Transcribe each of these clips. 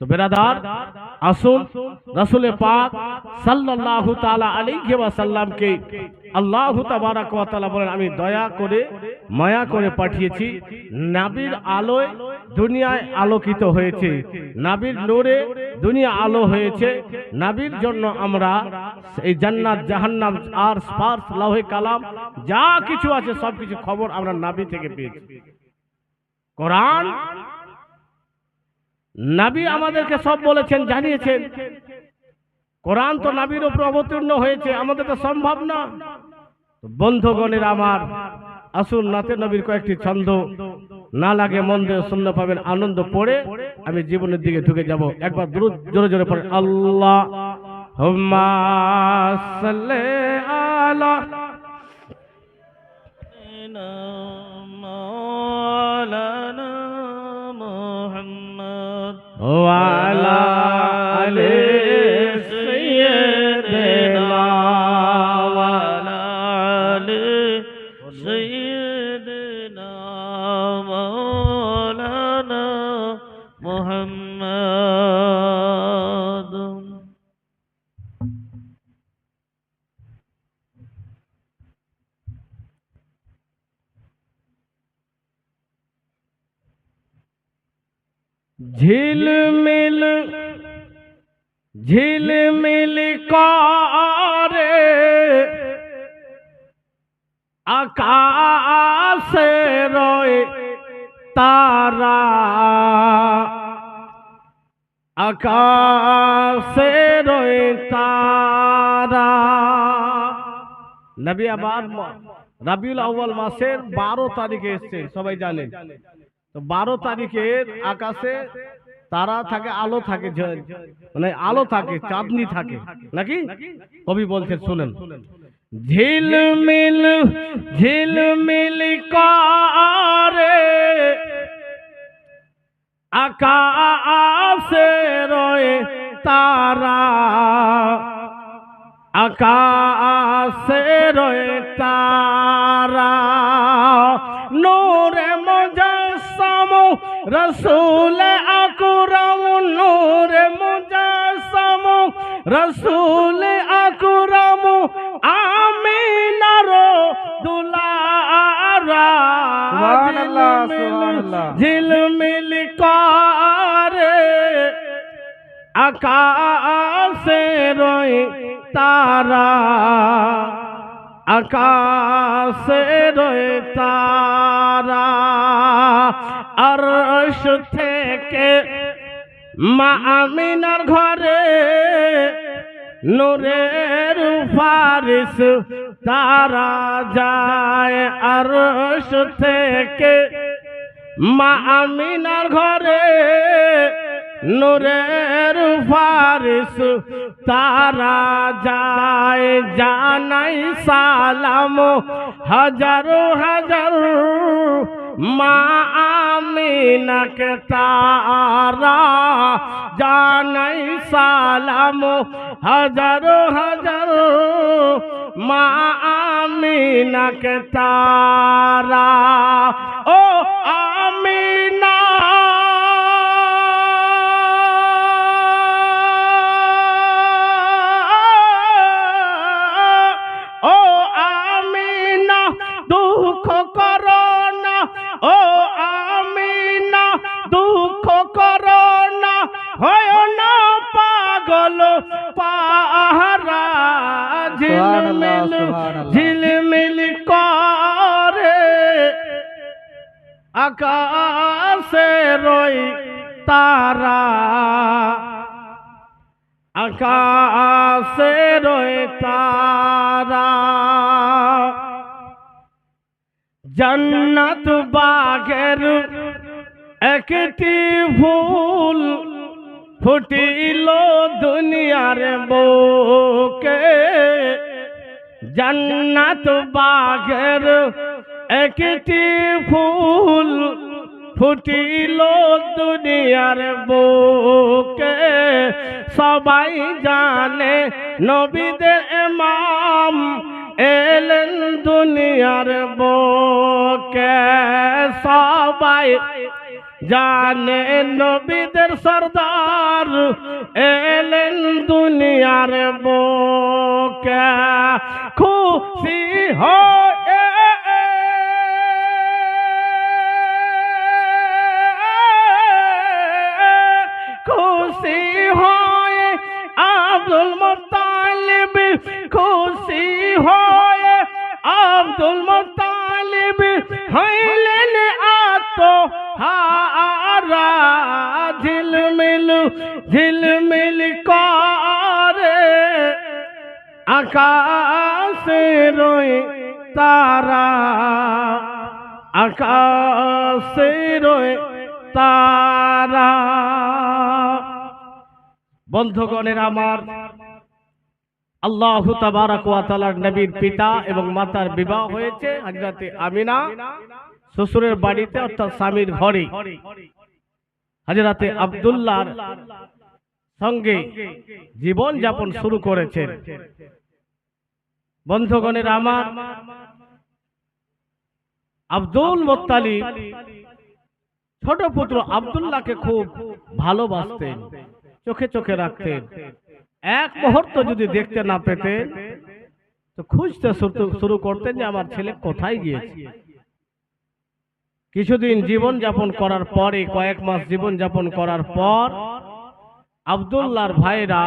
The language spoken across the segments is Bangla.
তো বেরাদার, আসুন রাসূল পাক সাল্লাল্লাহু তাআলা আলাইহি ওয়াসাল্লামকে আল্লাহ তাবারাক ওয়া তাআলা বলেন, আমি দয়া করে মায়া করে পাঠিয়েছি। নবীর আলোয় দুনিয়ায় আলোকিত হয়েছে, নবীর নূরে দুনিয়া আলো হয়েছে। নবীর জন্য আমরা এই জান্নাত জাহান্নাম আর স্পার্শ লৌহে কালাম যা কিছু আছে সব কিছু খবর আমরা নবী থেকে পেয়েছি। কোরআন নবী আমাদেরকে সব বলেছেন, জানিয়েছেন। কোরআন তো নবীর উপর অবতীর্ণ হয়েছে, আমাদের তো সম্ভব না। বন্ধুগণের আমার, আসুন নাতে নবীর কয়েকটি ছন্দ, না লাগে মন দিয়ে শুনতে পাবেন, আনন্দ পড়ে আমি জীবনের দিকে ঢুকে যাব। একবার দুরূদ জোরে জোরে পড়ে, আল্লাহুম্মা সাল্লি আলা মাওলানা মুহাম্মদ ওয়া আলা আলি সাইয়্যিদিনা ওয়া আলা আলি সাইয়্যিদিনা মাওলানা মুহাম্মদ। ঝিলমিল ঝিলমিল করে আকাশে রয়ে তারা, আকাশে রয়ে তারা। নবী আবার রবিউল আউয়াল মাসের 12 তারিখে এসেছে, সবাই জানেন। তো 12 তারিখের আকাশে তারা থাকে, আলো থাকে, মানে আলো থাকে, চাঁদনি থাকে নাকি? কবি বলছে, শুনেন। ঝিলমিল ঝিলমিল করে আকাশে রয়ে তারা, আকাশে রয়ে তারা। নূরে মুজাসসাম রাসূল আকরাম, নূরে মুজাসসাম রাসূল আকরাম, আমিনার দুলারা। সুবহানাল্লাহ সুবহানাল্লাহ। ঝিলমিল করে আকাশে রয়ে তারা, আকাশে রয়ে তারা। আরশ থেকে মা আমিনার ঘরে নূরের ফারিস তারা যায়। আরশ থেকে মা আমিনার ঘরে নূরের ফারিস তারা যায়। জানাই সালাম হাজার হাজার মা আমিনাকে তারা, জানাই সালাম হাজার হাজার মা আমিনাকে তারা। ও আমিনা দুঃখ করো না, ও আমিনা দুঃখ করো না, হয় না পাগল পাহারা। ঝিলমিল ঝিলমিল করে আকাশে রয়ে তারা, আকাশে রয়ে তারা। জান্নাত বাগের একটি ফুল ফুটিল দুনিয়ার বুকে, জান্নাত বাগের একটি ফুল ফুটিল দুনিয়ার বুকে। সবাই জানে নবীদের ইমাম এলেন দুনিয়ার বুকে। সবাই জানে নবীদের সরদার এলেন দুনিয়ার বুকে খুশি হয়ে খুশি হয়ে আব্দুল মুত্তালিব খুশি হয়ে আব্দুল মুত্তালিব হইলেন আত্মহারা ঝিলমিল ঝিলমিল করে আকাশের তারা আকাশের তারা। বন্ধুগণের আমার, আল্লাহু তাবারাক ওয়া তাআলার নবীর পিতা এবং মাতার বিবাহ হয়েছে হযরতে আমিনা শ্বশুরের বাড়িতে অর্থাৎ স্বামীর ঘরে। হযরতে আব্দুল্লাহর সঙ্গে জীবন যাপন শুরু করেছেন। বন্ধুগণের আমার, আব্দুল মুত্তালিব ছোট পুত্র আব্দুল্লাহকে খুব ভালোবাসতেন, চোখে চোখে রাখতেন। এক মুহূর্ত যদি দেখতে না পেতেন তো খুঁজতে শুরু করতেন যে আমার ছেলে কোথায় গিয়েছে। কিছুদিন জীবন যাপন করার পরে, কয়েক মাস জীবন যাপন করার পর আব্দুল্লাহর ভাইরা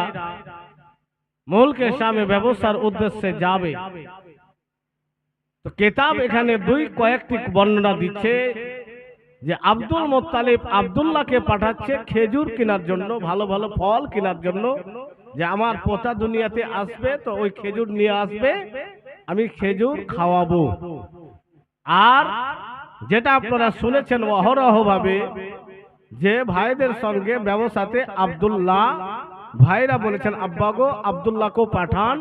মুলকে শামে ব্যবসার উদ্দেশ্যে যাবে। তো কিতাব এখানে কয়েকটি বর্ণনা দিচ্ছে যে আব্দুল মুত্তালিব আব্দুল্লাহকে পাঠাচ্ছে খেজুর কেনার জন্য, ভালো ভালো ফল কেনার জন্য, যে আমার পোতা দুনিয়াতে আসবে তো ওই খেজুর নিয়ে আসবে, আমি খেজুর খাওয়াবো। আর যেটা আপনারা শুনেছেন অহরহ ভাবে যে ভাইদের সঙ্গে ব্যবসাতে আব্দুল্লাহ ভাইরা বলেছেন আব্বা গো আব্দুল্লাহকেও পাঠান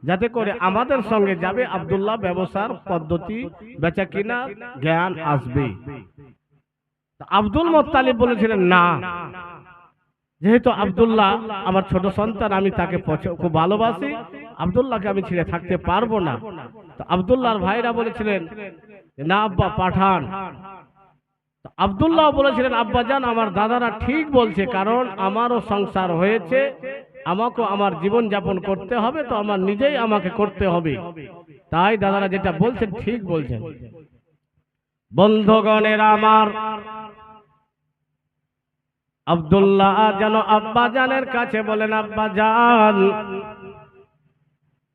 যাতে করে আমাদের সঙ্গে যাবে, আব্দুল্লাহ ব্যবসার পদ্ধতি বেচা কিনা জ্ঞান আসবে। আব্দুল মুত্তালিব বলেছিলেন না, যেহেতু আব্দুল্লাহ আমার ছোট সন্তান, আমি তাকে খুব ভালোবাসি, আব্দুল্লাহকে আমি ছেড়ে থাকতে পারবো না। তো আব্দুল্লাহর ভাইরা বলেছিলেন না আব্বা পাঠান। আব্দুল্লাহ বলেছিলেন আব্বাজান আমার দাদারা ঠিক বলছে, কারণ আমারও সংসার হয়েছে, আমাকেও আমার জীবন যাপন করতে হবে, তো আমার নিজেই আমাকে করতে হবে, তাই দাদারা যেটা বলছেন ঠিক বলছেন। বন্ধুগণের আমার, আব্দুল্লাহ যেন আব্বাজানের কাছে বলেন আব্বাজান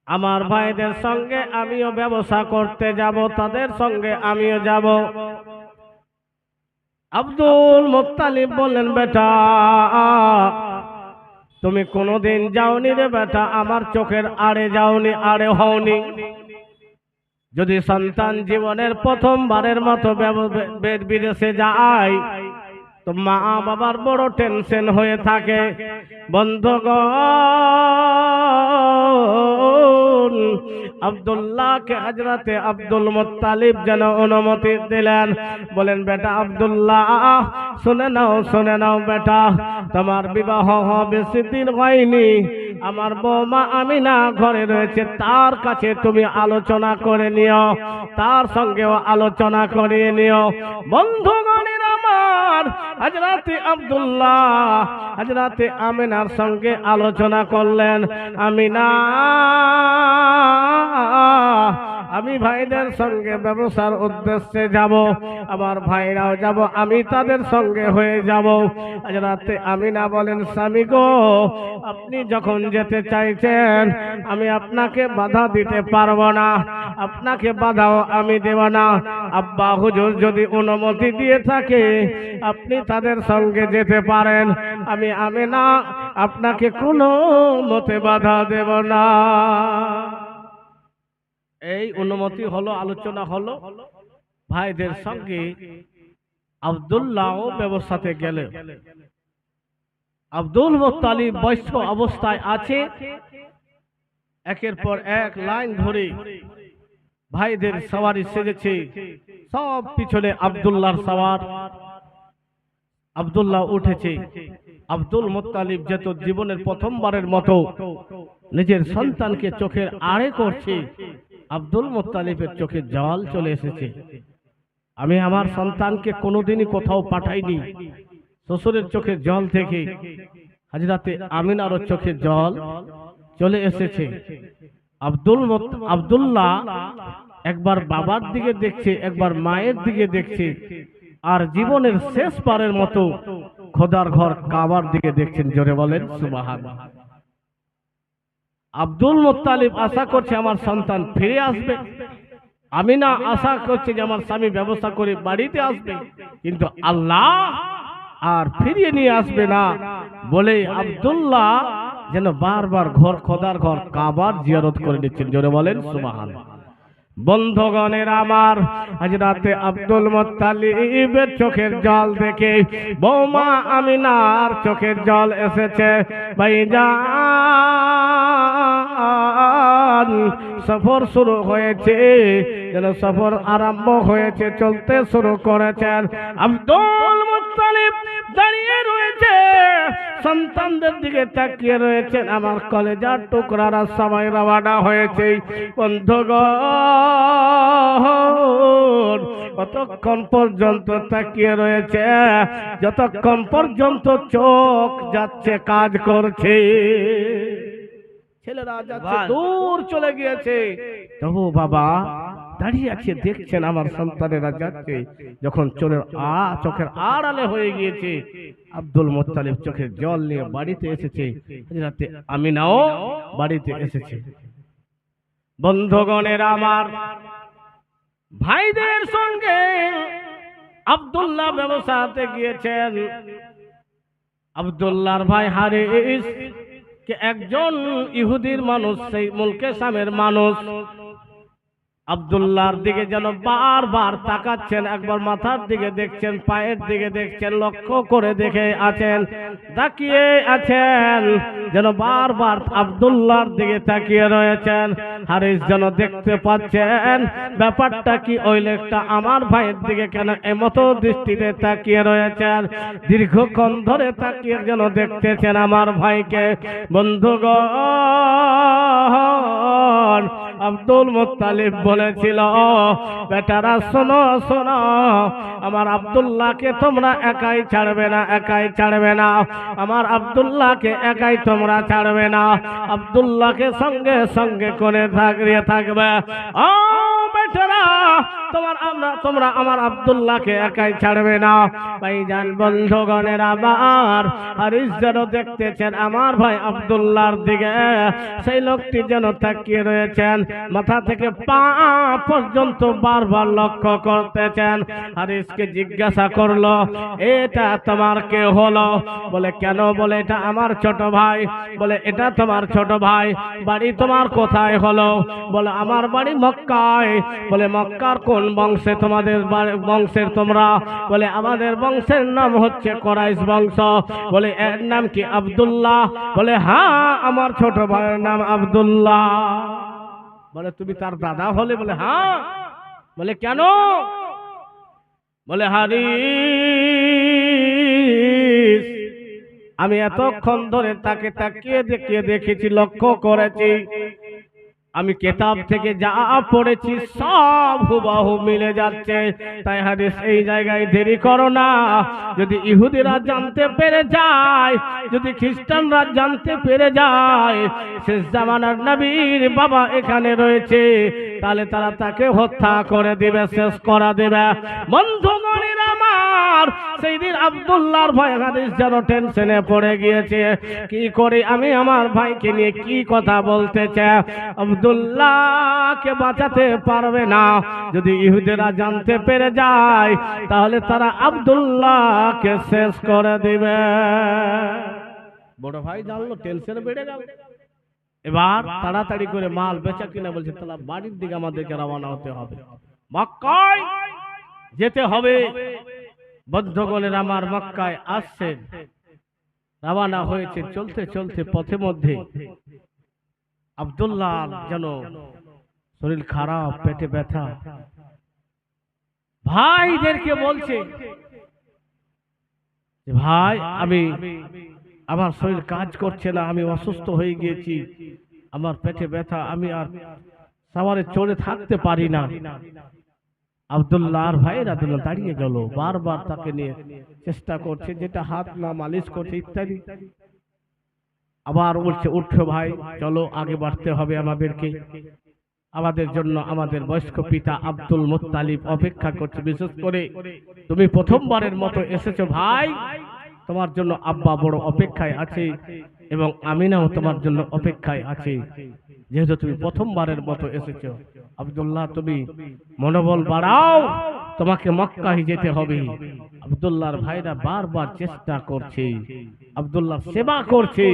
আমার ভাইদের সঙ্গে আমিও ব্যবসা করতে যাব, তাদের সঙ্গে আমিও যাব। আব্দুল মুত্তালিব বললেন বেটা তুমি কোনোদিন যাওনি রে বেটা, আমার চোখের আড়ে যাওনি, আড়ে হওনি। যদি সন্তান জীবনের প্রথমবারের মতো বিদেশে যায় তো মা বাবার বড় টেনশন হয়ে থাকে। বন্ধুগণ, আব্দুল্লাহকে হযরতে আব্দুল মুত্তালিব যেন অনুমতি দিলেন, বলেন বেটা আব্দুল্লাহ শুনে নাও বেটা, তোমার বিবাহ বেশি দিন হয়নি, আমার বৌমা আমিনা ঘরে রয়েছে, তার কাছে তুমি আলোচনা করে নিও, তার সঙ্গেও আলোচনা করিয়ে নিও। বন্ধুগণের আমার, হযরতে আব্দুল্লাহ হযরতে আমিনার সঙ্গে আলোচনা করলেন। আমিনা আমি ভাইদের সঙ্গে ব্যবসার উদ্দেশ্যে যাব, আমার ভাইরাও যাব, আমি তাদের সঙ্গে হয়ে যাব। হযরতে আমিনা বলেন স্বামী গো আপনি যখন যেতে চাইছেন আমি আপনাকে বাধা দিতে পারবো না, আপনাকে বাধাও আমি দেব না। আব্বা হুজুর যদি অনুমতি দিয়ে থাকে আপনি তাদের সঙ্গে যেতে পারেন, আমি আমিনা আপনাকে কোনো মতে বাধা দেব না। এই অনুমতি হলো, আলোচনা হলো, ভাইদের সঙ্গে আব্দুল্লাহ ব্যবসাতে গেলে। আব্দুল মুত্তালিব বয়স্ক অবস্থায় আছে, একের পর এক লাইন ধরে ভাইদের সওয়ারি সেজেছে, সব পিছনে আব্দুল্লাহর সওয়ার। আব্দুল্লাহ উঠেছে। আব্দুল মুত্তালিব যেত জীবনের প্রথমবারের মতো নিজের সন্তানকে চোখের আড়ে করছে, আব্দুল মুত্তালিবের চোখে জল চলে এসেছে। আমি আমার সন্তানকে কোনোদিনই কোথাও পাঠাইনি। শ্বশুরের চোখের জল থেকে হযরতে আমিনারও চোখের জল চলে এসেছে। আব্দুল্লাহ একবার বাবার দিকে দেখছে, একবার মায়ের দিকে দেখছে, আর জীবনের শেষ পারের মতো খোদার ঘর কাবার দিকে দেখছেন। জোরে বলেন সুবহানাল্লাহ। আব্দুল মুত্তালিব আশা করছে আমার সন্তান ফিরে আসবে, আমিনা আশা করছে যে আমার স্বামী ব্যবস্থা করে বাড়িতে আসবে, কিন্তু আল্লাহ আর ফিরিয়ে নিয়ে আসবে না বলে আব্দুল্লাহ যেন বারবার ঘর খোদার ঘর কাবার জিয়ারত করে নিচ্ছেন। জোরে বলেন সুবহানাল্লাহ। বন্ধুগণের আমার, হযরতে আব্দুল মুত্তালিবের চোখের জল দেখে বৌমা আমিনার চোখের জল এসেছে। ভাইজান সফর শুরু হয়েছে, যেন সফর আরম্ভ হয়েছে, চলতে শুরু করেছেন। আব্দুল মুত্তালিব দাঁড়িয়ে রয়েছে, সন্তানদের দিকে তাকিয়ে রয়েছেন। আমার কলেজার টুকরারা সবাই রওনা হয়েছে। বন্ধুগণ কতক্ষণ পর্যন্ত তাকিয়ে রয়েছে, যতক্ষণ পর্যন্ত চোখ যাচ্ছে কাজ করছে। ছেলেরা যাচ্ছে, দূর চলে গিয়েছে, তবু বাবা দাঁড়িয়ে আছে, দেখছেন আমার সন্তানেরা যাচ্ছে। যখন চোখের আড়ালে হয়ে গিয়েছে, আব্দুল মুত্তালিব চোখের জল নিয়ে বাড়িতে এসেছে, হযরতে আমিনাও বাড়িতে এসেছে। বন্ধুগণের আমার, ভাইদের সঙ্গে আব্দুল্লাহ ব্যবসাতে গিয়েছেন। আব্দুল্লাহর ভাই হারিস কে একজন ইহুদির মানুষ, সেই মুলকে শামের মানুষ, আব্দুল্লাহর দিকে যেন বারবার তাকাচ্ছেন, একবার মাথার দিকে দেখছেন, পায়ের দিকে দেখছেন, লক্ষ্য করে দেখে আছেন, তাকিয়ে আছেন, যেন বারবার আব্দুল্লাহর দিকে তাকিয়ে রয়েছেন। হারিস যেন দেখতে পাচ্ছেন ব্যাপারটা কি, ওই লোকটা আমার ভাইয়ের দিকে কেন এমতো দৃষ্টিতে তাকিয়ে রয়েছেন। দীর্ঘক্ষণ ধরে তাকিয়ে যেন দেখতেছেন আমার ভাইকে। বন্ধুগণ আব্দুল মুত্তালিব বলেছিল, বেটারা শোনো শোনো, আমার আব্দুল্লাহকে তোমরা একাই ছাড়বে না, একাই ছাড়বে না, আমার আব্দুল্লাহকে একাই তোমরা ছাড়বে না, আব্দুল্লাহকে সঙ্গে সঙ্গে করে থাকবে। ও বেটারা, তোমরা আমার আব্দুল্লাহকে একাই ছাড়বে না। ভাইজান বন্ধুগণের আমার, হারিস যেন দেখতেছেন আমার ভাই আব্দুল্লাহর দিকে, সেই লোকটি যেন তাকিয়ে রয়েছেন, মাথা থেকে পা পর্যন্ত বারবার লক্ষ্য করতেছেন। হারিসকে জিজ্ঞাসা করলো, এটা তোমার কে হলো? বলে কেন? বলে এটা আমার ছোট ভাই। বলে এটা তোমার ছোট ভাই, বাড়ি তোমার কোথায় হলো? বলে আমার বাড়ি মক্কায়। বলে মক্কার কোন বংশে তোমাদের বংশের তোমরা? বলে আমাদের বংশের নাম হচ্ছে কুরাইশ বংশ। বলে এর নাম কি আব্দুল্লাহ? বলে হ্যাঁ, আমার ছোট ভাইয়ের নাম আব্দুল্লাহ। বলে তুমি তার দাদা হলে? বলে হ্যাঁ। বলে কেন? বলে হারিস, আমি এতক্ষণ ধরে তাকে তাকিয়ে দেখেছি, লক্ষ্য করেছি, আমি কিতাব থেকে যা পড়েছি সব হুবহু মিলে যাচ্ছে। তাই হাদিস এই জায়গায় দেরি করো না। যদি ইহুদিরা জানতে পেরে যায়, যদি খ্রিস্টানরা জানতে পেরে যায় শেষ জামানার নবীর বাবা এখানে রয়েছে, তাহলে তারা তাকে হত্যা করে দিবে, শেষ করা দেবে। বন্ধুগণের আমার, সেই দিন আব্দুল্লাহর ভাই হাদিস যেন টেনশনে পড়ে গিয়েছে, কি করে আমি আমার ভাইকে নিয়ে কি কথা বলতে চাই। আব্দুল্লাহকে বাঁচাতে পারবে না। যদি ইহুদিরা জানতে পেরে যায়, তাহলে তারা আব্দুল্লাহকে শেষ করে দিবে। বড় ভাই জানলো, টেনশন বেড়ে গেল। এবার তাড়াতাড়ি করে মাল বেচা কিনা বলছে, তাহলে বাড়ির দিকে আমাদেরকে রওনা হতে হবে, মক্কায় যেতে হবে। বন্ধুগণের আমার, মক্কায় আসছেন, রওনা হয়েছে। চলতে চলতে পথে মধ্যে আব্দুল্লাহ যেন শরীর খারাপ, পেটে ব্যথা। ভাইদেরকে বলছে, ভাই আমার শরীর কাজ করছে না, আমি অসুস্থ হয়ে গিয়েছি, আমার পেটে ব্যথা, আমি আর সাওয়ারে চড়ে থাকতে পারি না, আব্দুল্লাহর ভাইরা দাঁড়িয়ে গেল, বারবার তাকে নিয়ে চেষ্টা করছে, যেটা হাত না মালিশ করছে ইত্যাদি। আবার বলছে, উঠো ভাই, চলো আগে বাড়তে হবে আমাদেরকে, আমাদের জন্য আমাদের বয়স্ক পিতা আব্দুল মুত্তালিব অপেক্ষা করছে। বিশেষ করে তুমি প্রথমবারের মতো এসেছো ভাই, তোমার জন্য আব্বা বড় অপেক্ষায় আছে এবং আমিনাও তোমার জন্য অপেক্ষায় আছে। যেহেতু তুমি প্রথমবারের মতো এসেছো, আব্দুল্লাহ তুমি মনোবল বাড়াও, তোমাকে মক্কায় যেতে হবে। আব্দুল্লাহর ভাইরা বারবার চেষ্টা করছে, আব্দুল্লাহ সেবা করছে,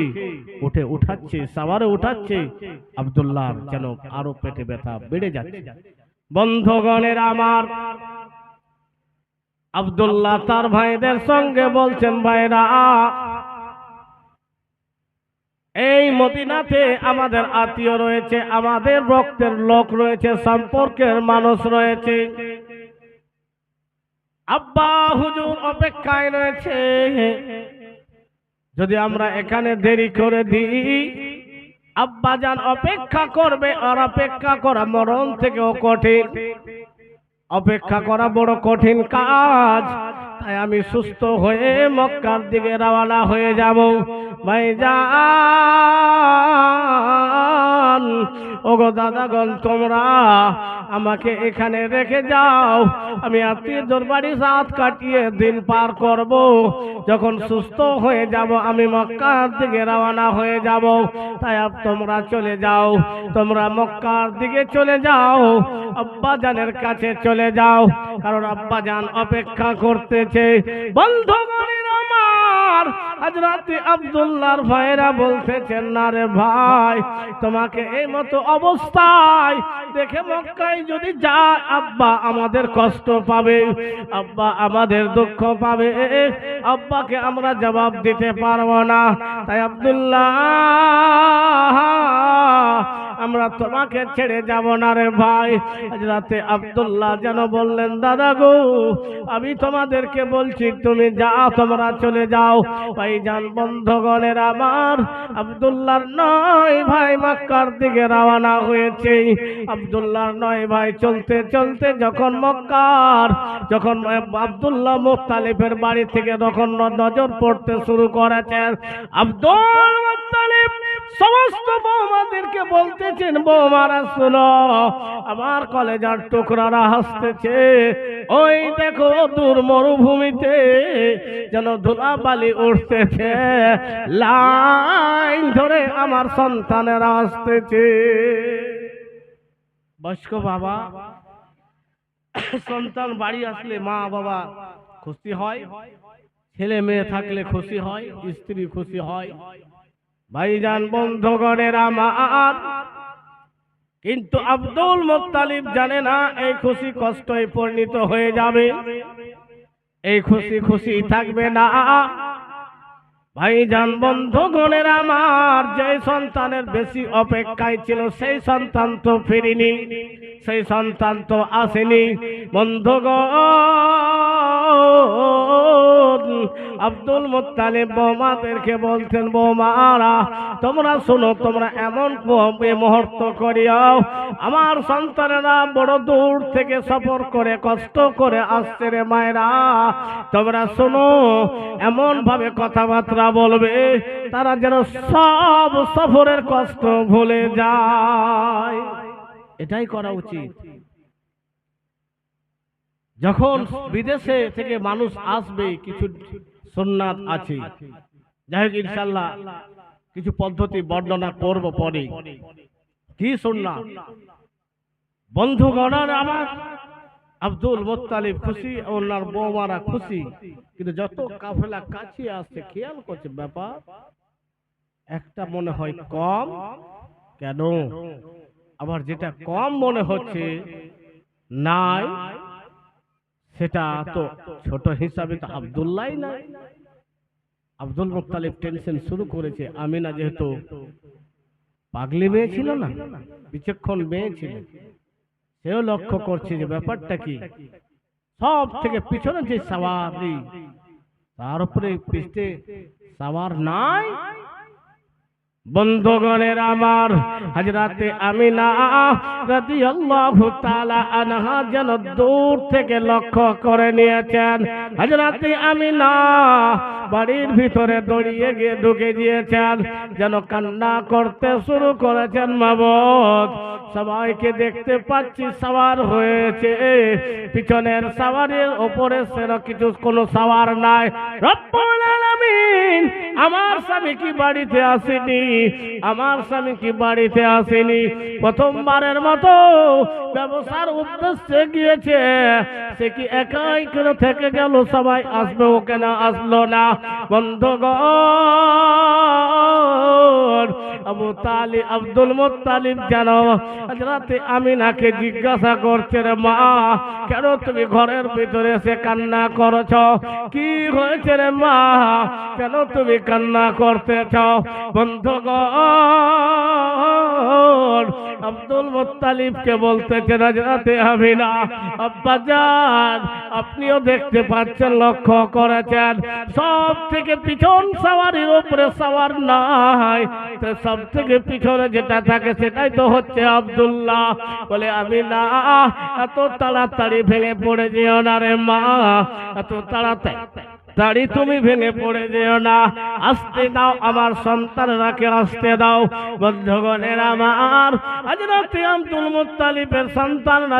উঠাচ্ছে, সাওয়ারে উঠাচ্ছে। আব্দুল্লাহর যেন আরো পেটে ব্যথা বেড়ে যাচ্ছে। বন্ধুগণের আমার, আব্দুল্লাহ তার ভাইদের সঙ্গে বলছেন, ভাইরা এই মদিনাতে আমাদের আত্মীয় রয়েছে, আমাদের রক্তের লোক রয়েছে, সম্পর্কের মানুষ রয়েছে, আব্বা হুজুর অপেক্ষায় রয়েছে। যদি আমরা এখানে দেরি করে দিই, আব্বা জান অপেক্ষা করবে, আর অপেক্ষা করা মরণ থেকেও কঠিন, অপেক্ষা করা বড় কঠিন কাজ। তাই আমি সুস্থ হয়ে মক্কার দিকে রওনা হয়ে যাব। ভাইজান, ওগো দাদাগণ, তোমরা আমাকে এখানে রেখে যাও, আমি আত্মীয়দের বাড়ি রাত কাটিয়ে দিন পার করব। যখন সুস্থ হয়ে যাব আমি মক্কার দিকে রওনা হয়ে যাব। তাই তোমরা চলে যাও, তোমরা মক্কার দিকে চলে যাও, আব্বা জানের কাছে চলে যাও, কারণ আব্বা জান অপেক্ষা করতেছে। বন্ধুগণের আমার, হযরত আব্দুল্লাহর ভাইরা বলতেছেন, না রে ভাই, তোমাকে এই মতো অবস্থায় দেখে মক্কায় যদি যায়, আব্বা আমাদের কষ্ট পাবে, আব্বা আমাদের দুঃখ পাবে, আব্বাকে আমরা জবাব দিতে পারবো না। তাই আব্দুল্লাহ, আমরা তোমাকে ছেড়ে যাব না রে ভাই। হযরত আব্দুল্লাহ যেন বললেন, দাদা গো, আমি তোমাদেরকে বলছি তুমি যাও, তোমরা চলে যাও। ভাইজান, বন্ধুগণের আমার, আব্দুল্লাহর 9 ভাই মক্কার দিকে রওনা হয়েছে। আব্দুল্লাহর 9 ভাই চলতে চলতে যখন আব্দুল্লাহ মুত্তালিবের বাড়ি থেকে যখন নজর পড়তে শুরু করেছেন, আব্দুল মুত্তালিব সমস্ত বৌমাদেরকে বলতেছেন, বৌমারা শুনো, আমার কলেজার টুকরারা হাসতেছে, ওই দেখো দূর মরুভূমিতে যেন ধুলাবালি উঠতেছে, লাইন ধরে আমার সন্তানেরা আসতেছে। বয়স্ক বাবা, সন্তান বাড়ি আসলে মা বাবা খুশি হয়, ছেলে মেয়ে থাকলে খুশি হয়, স্ত্রী খুশি হয়। ভাইজান, বন্ধুগণের আমার, কিন্তু আব্দুল মুত্তালিব জানে না এই খুশি কষ্টে পরিণত হয়ে যাবে, এই খুশি খুশি থাকবে না। ভাইজান, বন্ধুগণের আমার, যে সন্তানের বেশি অপেক্ষায় ছিল সেই সন্তান তো ফিরেনি, সেই সন্তান তো আসেনি। বন্ধুগণ, আব্দুল মুত্তালিব বৌমাদেরকে বলছেন, বৌমারা তোমরা শোনো, তোমরা এমন মুহূর্ত করিও, আমার সন্তানেরা বড় দূর থেকে সফর করে কষ্ট করে আসছে রে মায়েরা, তোমরা শোনো, এমন ভাবে কথাবার্তা বলবে তারা যেন সব সফরের কষ্ট ভুলে যায়। এটাই করা উচিত। যখন বিদেশে থেকে মানুষ আসবে, কিছু সুন্নাত আছে, যাই হোক ইনশাআল্লাহ কিছু পদ্ধতি বর্ণনা করব পরে। কি সুন্নাত? বন্ধুগণ আমার, আব্দুল মুত্তালিব খুশি, ওনার বৌমারা খুশি, কিন্তু যত কাফেলা কাছে আসছে খেয়াল করছে ব্যাপার একটা মনে হয় কম, কেন? আবার যেটা কম মনে হচ্ছে নাই, সেটা তো ছোট হিসাবে তো আব্দুল্লাহ নাই। আব্দুল মুত্তালিব টেনশন শুরু করেছে। আমিনা যেহেতু পাগলি মেয়ে ছিল না, বিচক্ষণ মেয়ে ছিল, সেও লক্ষ্য করছে যে ব্যাপারটা কি। সব থেকে পিছনে যে সাওয়ারি, তার উপরে পিছতে সাওয়ার নাই। বন্ধুগণের আমার, হযরতে আমিনা রাদিয়াল্লাহু তাআলা আনহা যেন দূর থেকে লক্ষ্য করে নিয়েছেন। হযরতে আমিনা বাড়ির ভিতরে দৌড়িয়ে গিয়ে ঢুকে গিয়েছেন, যেন কান্না করতে শুরু করেছেন। মাবুদ, সবাইকে দেখতে পাচ্ছি সাওয়ার হয়েছে, পিছনের সাওয়ারের উপরে সেরা কিছু কোনো সাওয়ার নাই। রব্বুল আলামিন, আমার স্বামী কি বাড়িতে আসেনি? আমার স্বামী কি বাড়িতে আসেনি? প্রথমবারের মতো ব্যবসার উদ্দেশ্যে গিয়েছে, সে কি একাই কেন থেকে গেল? সবাই আসবে, ও কেন আসলো না? বন্ধুগণ, আবু তালিব, আব্দুল মুত্তালিব যেন হযরতে আমিনাকে জিজ্ঞাসা করছে, রে মা, কেন তুমি ঘরের ভিতরে এসে কান্না করছ? কি হয়েছে রে মা, কেন তুমি কান্না করতেছ? বন্ধুগণ, আব্দুল মুত্তালিবকে বলতেছেন, হযরতে আমিনা, আব্বাজান, আপনিও দেখতে পাচ্ছেন, লক্ষ্য করেছেন, সব থেকে পিছন সাওয়ারির উপরে সাওয়ার নাই, তো সব থেকে পিছনে যেটা থাকে সেটাই তো হচ্ছে আব্দুল্লাহ। বলে, আমিনা, এত তাড়াতাড়ি ভেঙে পড়ে যেও না রে মা, এত তাড়াতাড়ি তুমি ভেঙে পড়ে যেও না, আসতে দাও, আমার সন্তানরাকে আসতে দাও। বন্ধুগণের আমার, হযরতে আব্দুল মুত্তালিবের সন্তানরা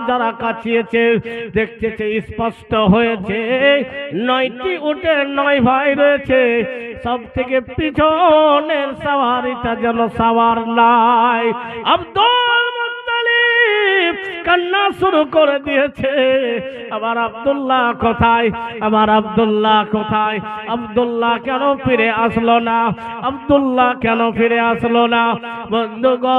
যারা কাছিয়েছে, দেখতেছে স্পষ্ট হয়েছে 9টি উটের 9 ভাই রয়েছে, সব থেকে পিছনের সাওয়ারিটা যেন সাওয়ার নাই। আব্দুল মুত্তালিব কান্না শুরু করে দিয়েছে, আমার আব্দুল্লাহ কোথায়? আমার আব্দুল্লাহ কোথায়? আব্দুল্লাহ কেন ফিরে আসলো না? আব্দুল্লাহ কেন ফিরে আসলো না? বন্ধুগণ,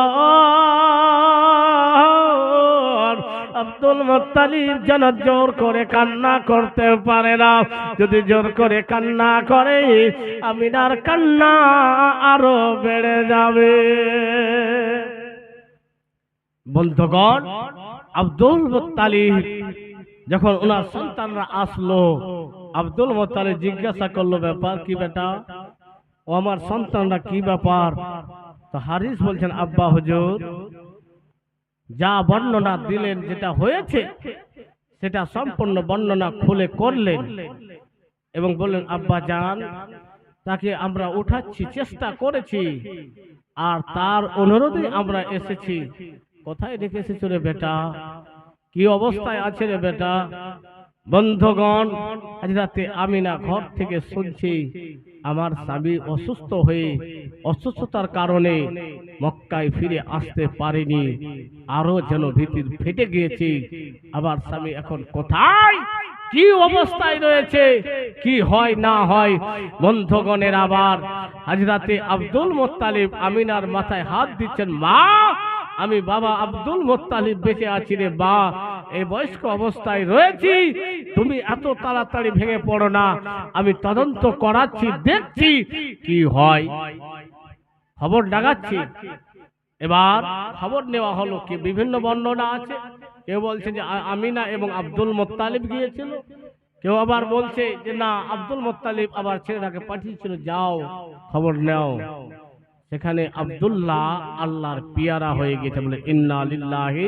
আব্দুল মুত্তালিব যেন জোর করে কান্না করতে পারে না। যদি জোর করে কান্না করে, আমিনার কান্না আরো বেড়ে যাবে। বন্ধুগণ, আব্দুল মুত্তালিব যখন ওনার সন্তানরা আসলো, আব্দুল মুত্তালিব জিজ্ঞাসা করলো, ব্যাপার কি বেটা? ও আমার সন্তানরা কি ব্যাপার? তো হারিস বলছেন, আব্বা হুজুর, যা বর্ণনা দিলেন, যেটা হয়েছে সেটা সম্পূর্ণ বর্ণনা খুলে করলেন এবং বললেন, আব্বা জান, তাকে আমরা উঠাচ্ছি, চেষ্টা করেছি, আর তার অনুরোধে আমরা এসেছি। কোথায় রেখে এসেছো রে বেটা? কি অবস্থায় আছে রে বেটা? বন্ধুগণ, হযরতে আমিনা ঘর থেকে শুনছি, আমার স্বামী অসুস্থ হয়ে অসুস্থতার কারণে মক্কায় ফিরে আসতে পারেনি, আরো যেন ভীতির ফেটে গিয়েছে। আমার স্বামী এখন কোথায়, কি অবস্থায় রয়েছে, কি হয় না হয়। বন্ধুগণের আবার হযরতে আব্দুল মুত্তালিব আমিনার মাথায় হাত দিচ্ছেন, মা, আমি বাবা আব্দুল মুত্তালিব বেঁচে আছি রে বা, এই বয়স্ক অবস্থায় রয়েছি, তুমি এত তাড়াতাড়ি ভেঙে পড়ো না, আমি তদন্ত করাচ্ছি, দেখছি কি হয়, খবর ডাকাচ্ছি। এবার খবর নেওয়া হলো, কি বিভিন্ন বর্ণনা আছে, কেউ বলছে যে আমিনা এবং আব্দুল মুত্তালিব গিয়েছিল, কেউ আবার বলছে যে না, আব্দুল মুত্তালিব আবার ছেলেটাকে পাঠিয়েছিল, যাও খবর নাও। সেখানে আব্দুল্লাহ আল্লাহর পিয়ারা হয়ে গেছে, বলে ইন্না লিল্লাহি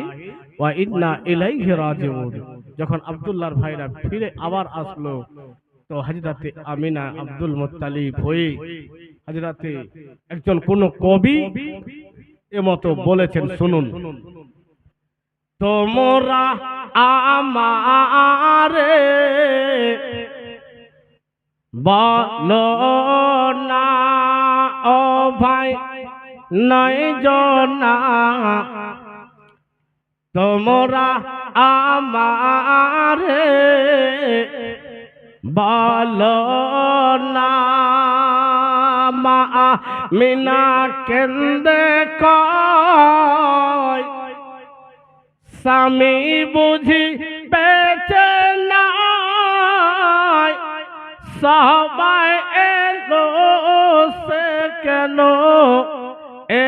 ওয়া ইন্না ইলাইহি রাজিউন। যখন আব্দুল্লাহর ভাইরা ফিরে আবার আসলো, তো হযরতে আমিনা আব্দুল মুত্তালিব হয়ে হযরতে একজন কোন কবি এমতো বলেছেন, শুনুন, তোমরা আমারে বলো না, ও ভাই নয় জনা, তোমরা আমারে বলো না, মা মিনা কেন্দে কয়, স্বামী বুঝি বেঁচে নাই, সবাই এলো সে কেন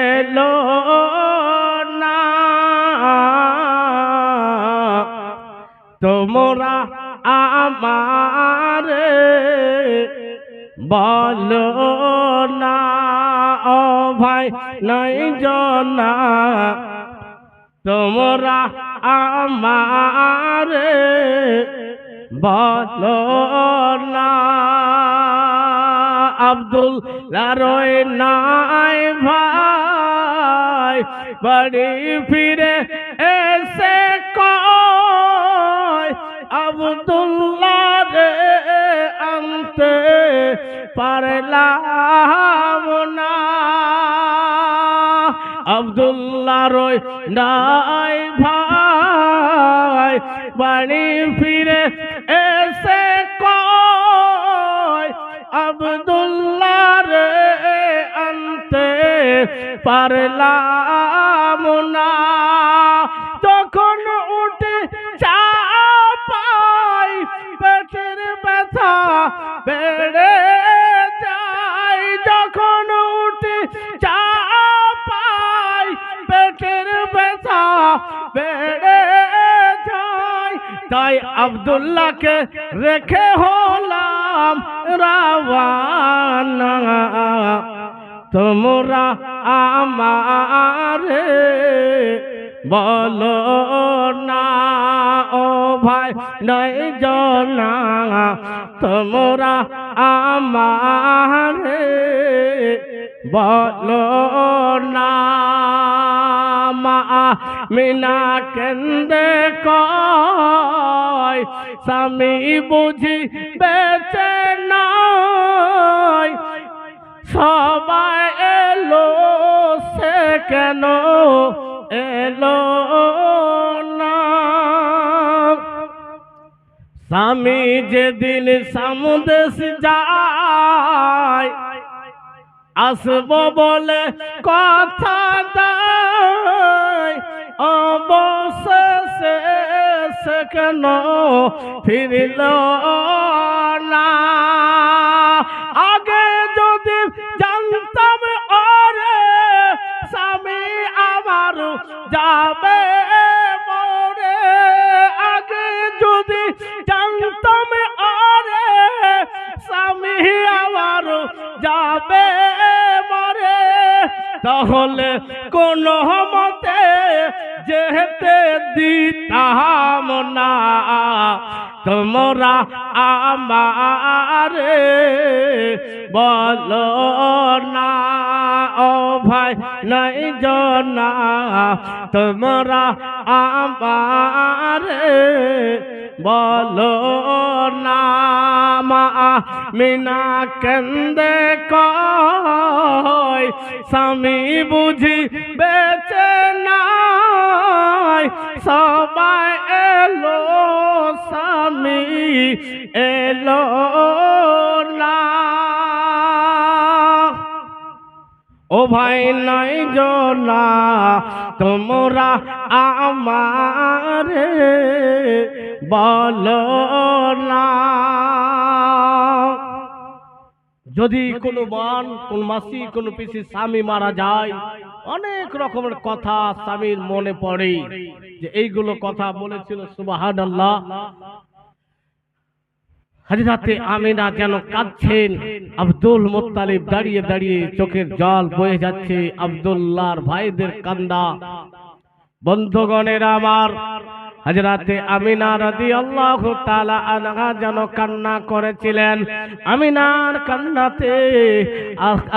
এলো না, তোমরা আমারে বলো না, ও ভাই নাই জনা তোমরা আমারে বলো না। আব্দুল্লাহ রয় নাই ভাই বাড়ি ফিরে এসে কয় আব্দুল্লাহ রে আনতে পারলাম না। আব্দুল্লাহ রয় নাই ভাই বাড়ি ফিরে এসে কয় আব্দুল্লাহ রে আনতে পারলাম না। তখন উঠে চাপাই পেটের ব্যথা বেড়ে যায়। যখন উঠে চাপাই পেটের ব্যথা বেড়ে যায়। তাই আব্দুল্লাহকে রেখে হলাম রাওয়ানা তোমরা আমারে বলো না। ও ভাই নাই জনা তোমরা আমারে বলো না। মা মিনা কেন্দে কয় স্বামী বুঝি বেঁচে নাই। সবাই এলো সে কেন এলো না। স্বামী যেদিন সামদেশ যায় আসবো বলে কথা দেয় অবশেষে সে কেন ফিরল না। আগে যদি জানতাম ওরে স্বামী আমার যাবে মরে। আগে যদি জানতাম ওরে স্বামী আমার যাবে মরে তাহলে কোন মতে যেতে দিতাম না। তোমরা আমারে বলো না। ও ভাই নাই জনা তোমরা আমারে বলো না। মা মিনা কেন্দে কয় স্বামী বুঝি বেঁচে নাই। সবাই এলো স্বামী এলো না। ও ভাই নাই জনা তোমরা আমারে বলো না। যদি কোনো বোন কোন মাসি কোন পিসি স্বামী মারা যায় অনেক রকমের কথা স্বামীর মনে পড়ে যে এইগুলো কথা বলেছিল সুবহানাল্লাহ। হযরতে আমিনা যেন কাঁদছেন, আব্দুল মুত্তালিব দাঁড়িয়ে দাঁড়িয়ে চোখের জল বয়ে যাচ্ছে, আব্দুল্লাহর ভাইদের কান্না। বন্ধুগণেরা আমার, হযরতে আমিনা রাদিয়াল্লাহু তাআলা আনহা যেন কান্না করেছিলেন। আমিনার কান্নাতে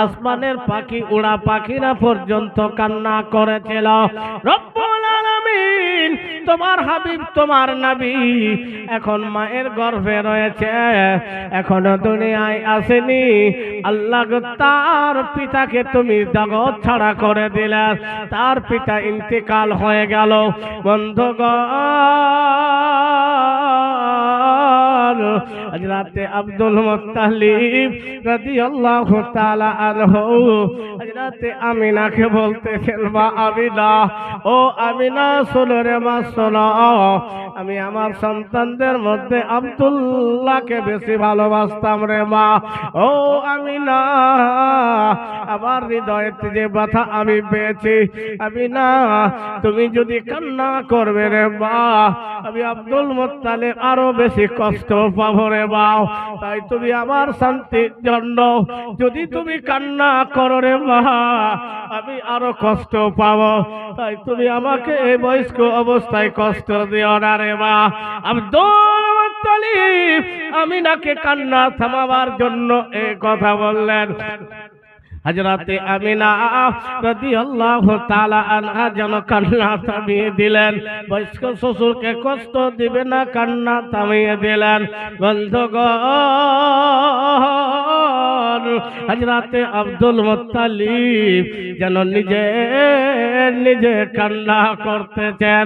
আসমানের পাখি উড়া পাখিরা পর্যন্ত কান্না করেছিল। রব্বুল আলামিন তোমার হাবিব তোমার নবী এখন মায়ের গর্ভে রয়েছে, এখনো দুনিয়ায় আসেনি। আল্লাহ তার পিতাকে তুমি জগৎ ছাড়া করে দিলে, তার পিতা ইন্তেকাল হয়ে গেল। বন্ধুগণ, হযরতে আব্দুল মুত্তালিব রাদিয়াল্লাহু তাআলা আনহু হযরতে আমিনাকে বলতেছেন, মা আমিনা, ও আমিনা শোনো রে মা শোনো, আমি আমার সন্তানদের মধ্যে আব্দুল্লাহকে বেশি ভালোবাসতাম রে মা। ও আমিনা, আমার হৃদয়েতে যে ব্যথা আমি পেয়েছি, আমি না তুমি যদি কান্না করবে রে মা, আমি আব্দুল মুত্তালিব আরো বেশি কষ্ট পাবো রে মা। তাই তুমি আমার শান্তির জন্য যদি তুমি কান্না করো রে মা, আমি আরো কষ্ট পাবো। তাই তুমি আমাকে এই বয়স্ক অবস্থায় কষ্ট দিও না রে মা। আব্দুল মুত্তালিব আমিনাকে কান্না থামাবার জন্য এই কথা বললেন। হযরতে আমিনা রাদিয়াল্লাহু তাআলা আনহা যেন কান্না থামিয়ে দিলেন। বয়স্ক শ্বশুরকে কষ্ট দিবে না, কান্না থামিয়ে দিলেন। বন্ধুগণ, হযরতে আব্দুল মুত্তালিব যেন নিজে নিজে কান্না করতেছেন।